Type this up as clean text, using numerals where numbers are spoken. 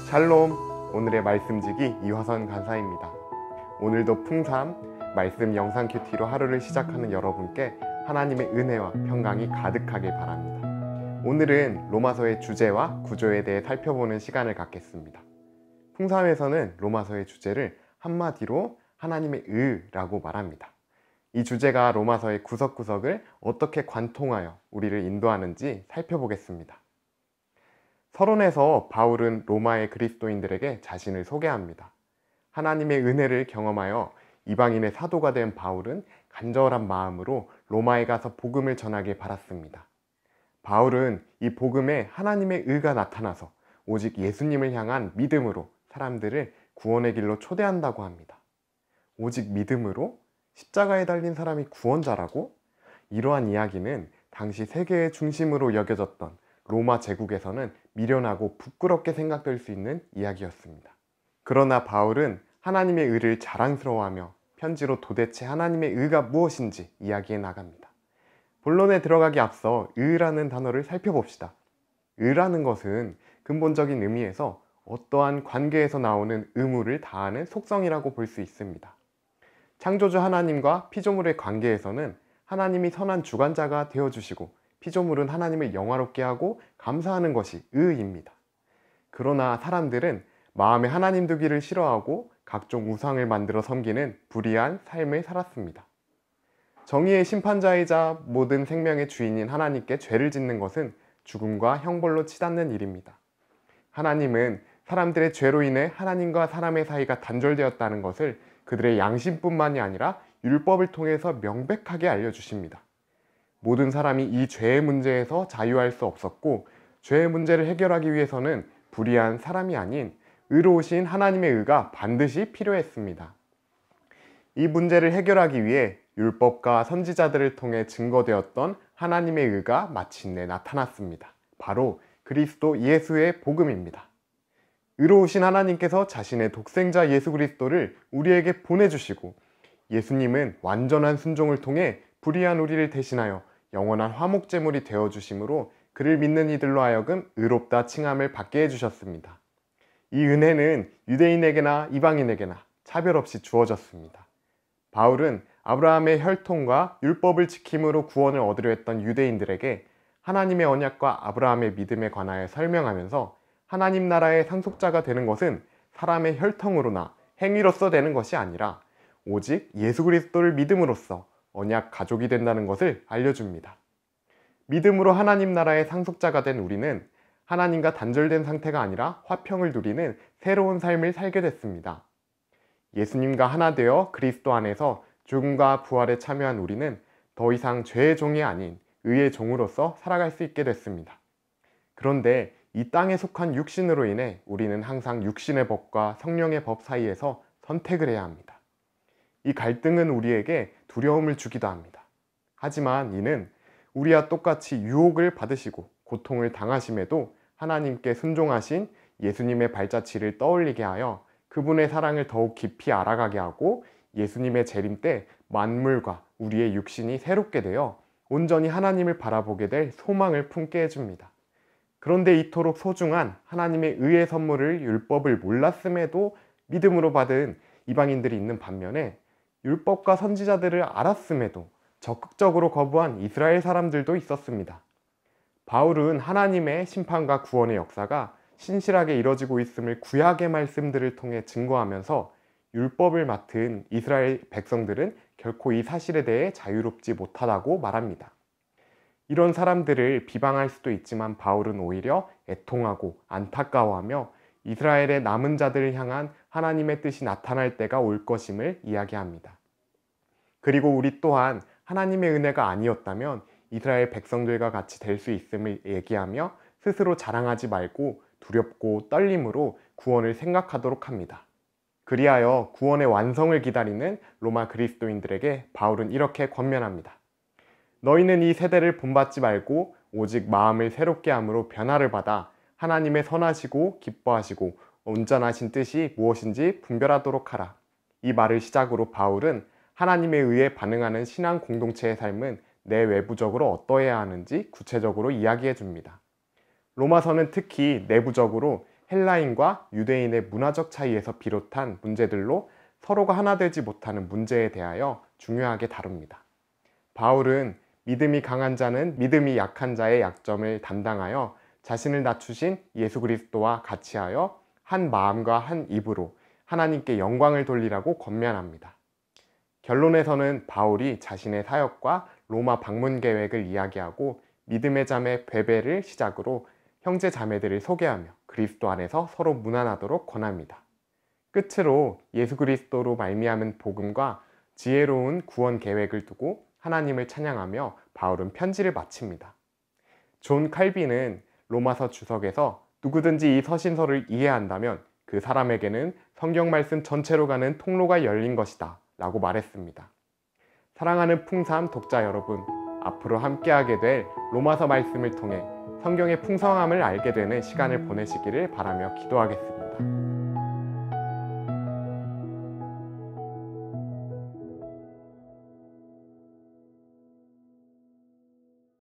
샬롬! 오늘의 말씀지기 이화선 간사입니다. 오늘도 풍삼 말씀 영상 큐티로 하루를 시작하는 여러분께 하나님의 은혜와 평강이 가득하길 바랍니다. 오늘은 로마서의 주제와 구조에 대해 살펴보는 시간을 갖겠습니다. 풍삼에서는 로마서의 주제를 한마디로 하나님의 의라고 말합니다. 이 주제가 로마서의 구석구석을 어떻게 관통하여 우리를 인도하는지 살펴보겠습니다. 서론에서 바울은 로마의 그리스도인들에게 자신을 소개합니다. 하나님의 은혜를 경험하여 이방인의 사도가 된 바울은 간절한 마음으로 로마에 가서 복음을 전하길 바랐습니다. 바울은 이 복음에 하나님의 의가 나타나서 오직 예수님을 향한 믿음으로 사람들을 구원의 길로 초대한다고 합니다. 오직 믿음으로 십자가에 달린 사람이 구원자라고? 이러한 이야기는 당시 세계의 중심으로 여겨졌던 로마 제국에서는 미련하고 부끄럽게 생각될 수 있는 이야기였습니다. 그러나 바울은 하나님의 의를 자랑스러워하며 편지로 도대체 하나님의 의가 무엇인지 이야기해 나갑니다. 본론에 들어가기 앞서 의라는 단어를 살펴봅시다. 의라는 것은 근본적인 의미에서 어떠한 관계에서 나오는 의무를 다하는 속성이라고 볼 수 있습니다. 창조주 하나님과 피조물의 관계에서는 하나님이 선한 주관자가 되어주시고 피조물은 하나님을 영화롭게 하고 감사하는 것이 의입니다. 그러나 사람들은 마음에 하나님 두기를 싫어하고 각종 우상을 만들어 섬기는 불의한 삶을 살았습니다. 정의의 심판자이자 모든 생명의 주인인 하나님께 죄를 짓는 것은 죽음과 형벌로 치닫는 일입니다. 하나님은 사람들의 죄로 인해 하나님과 사람의 사이가 단절되었다는 것을 그들의 양심뿐만이 아니라 율법을 통해서 명백하게 알려주십니다. 모든 사람이 이 죄의 문제에서 자유할 수 없었고 죄의 문제를 해결하기 위해서는 불의한 사람이 아닌 의로우신 하나님의 의가 반드시 필요했습니다. 이 문제를 해결하기 위해 율법과 선지자들을 통해 증거되었던 하나님의 의가 마침내 나타났습니다. 바로 그리스도 예수의 복음입니다. 의로우신 하나님께서 자신의 독생자 예수 그리스도를 우리에게 보내주시고 예수님은 완전한 순종을 통해 불의한 우리를 대신하여 영원한 화목제물이 되어주심으로 그를 믿는 이들로 하여금 의롭다 칭함을 받게 해주셨습니다. 이 은혜는 유대인에게나 이방인에게나 차별 없이 주어졌습니다. 바울은 아브라함의 혈통과 율법을 지킴으로 구원을 얻으려 했던 유대인들에게 하나님의 언약과 아브라함의 믿음에 관하여 설명하면서 하나님 나라의 상속자가 되는 것은 사람의 혈통으로나 행위로서 되는 것이 아니라 오직 예수 그리스도를 믿음으로써 언약 가족이 된다는 것을 알려줍니다. 믿음으로 하나님 나라의 상속자가 된 우리는 하나님과 단절된 상태가 아니라 화평을 누리는 새로운 삶을 살게 됐습니다. 예수님과 하나 되어 그리스도 안에서 죽음과 부활에 참여한 우리는 더 이상 죄의 종이 아닌 의의 종으로서 살아갈 수 있게 됐습니다. 그런데 이 땅에 속한 육신으로 인해 우리는 항상 육신의 법과 성령의 법 사이에서 선택을 해야 합니다. 이 갈등은 우리에게 두려움을 주기도 합니다. 하지만 이는 우리와 똑같이 유혹을 받으시고 고통을 당하심에도 하나님께 순종하신 예수님의 발자취를 떠올리게 하여 그분의 사랑을 더욱 깊이 알아가게 하고 예수님의 재림 때 만물과 우리의 육신이 새롭게 되어 온전히 하나님을 바라보게 될 소망을 품게 해줍니다. 그런데 이토록 소중한 하나님의 의의 선물을 율법을 몰랐음에도 믿음으로 받은 이방인들이 있는 반면에 율법과 선지자들을 알았음에도 적극적으로 거부한 이스라엘 사람들도 있었습니다. 바울은 하나님의 심판과 구원의 역사가 신실하게 이뤄지고 있음을 구약의 말씀들을 통해 증거하면서 율법을 맡은 이스라엘 백성들은 결코 이 사실에 대해 자유롭지 못하다고 말합니다. 이런 사람들을 비방할 수도 있지만 바울은 오히려 애통하고 안타까워하며 이스라엘의 남은 자들을 향한 하나님의 뜻이 나타날 때가 올 것임을 이야기합니다. 그리고 우리 또한 하나님의 은혜가 아니었다면 이스라엘 백성들과 같이 될 수 있음을 얘기하며 스스로 자랑하지 말고 두렵고 떨림으로 구원을 생각하도록 합니다. 그리하여 구원의 완성을 기다리는 로마 그리스도인들에게 바울은 이렇게 권면합니다. 너희는 이 세대를 본받지 말고 오직 마음을 새롭게 함으로 변화를 받아 하나님의 선하시고 기뻐하시고 온전하신 뜻이 무엇인지 분별하도록 하라. 이 말을 시작으로 바울은 하나님에 의해 반응하는 신앙 공동체의 삶은 내 외부적으로 어떠해야 하는지 구체적으로 이야기해 줍니다. 로마서는 특히 내부적으로 헬라인과 유대인의 문화적 차이에서 비롯한 문제들로 서로가 하나 되지 못하는 문제에 대하여 중요하게 다룹니다. 바울은 믿음이 강한 자는 믿음이 약한 자의 약점을 담당하여 자신을 낮추신 예수 그리스도와 같이하여 한 마음과 한 입으로 하나님께 영광을 돌리라고 권면합니다. 결론에서는 바울이 자신의 사역과 로마 방문 계획을 이야기하고 믿음의 자매 베베를 시작으로 형제 자매들을 소개하며 그리스도 안에서 서로 문안하도록 권합니다. 끝으로 예수 그리스도로 말미암은 복음과 지혜로운 구원 계획을 두고 하나님을 찬양하며 바울은 편지를 마칩니다. 존 칼빈은 로마서 주석에서 누구든지 이 서신서를 이해한다면 그 사람에게는 성경 말씀 전체로 가는 통로가 열린 것이다 라고 말했습니다. 사랑하는 풍삼 독자 여러분, 앞으로 함께하게 될 로마서 말씀을 통해 성경의 풍성함을 알게 되는 시간을 보내시기를 바라며 기도하겠습니다.